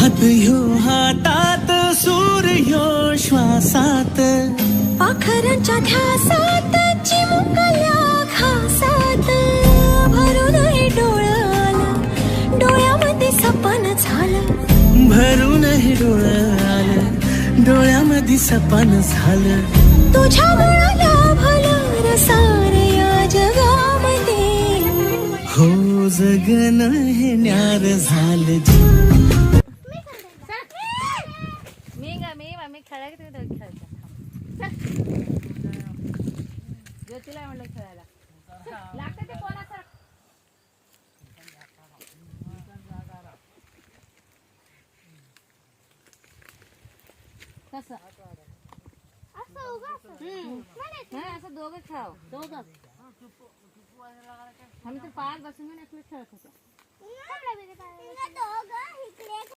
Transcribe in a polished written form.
हात ह्यो हातात सूर ह्यो श्वासात पाखरांच्या ध्यासात चिमुकल्या घासात भरून हे डोळं आलं डोळ्यामध्ये सपन झालं भरून हे डोळं आलं डोळ्यामध्ये सपन झालं तुझ्यामुळं लाभलं रसार या जगामध्ये हो जगन हे न्यार झालं मी खेळायला तुम्ही दोघी खेळायचा ज्योतीला म्हणलं खेळायला लागतं ते कोणाचं कसं नाही असं दोघं खेळाव दोघं आम्ही तर पाच बसून एकवेळ खेळत होतो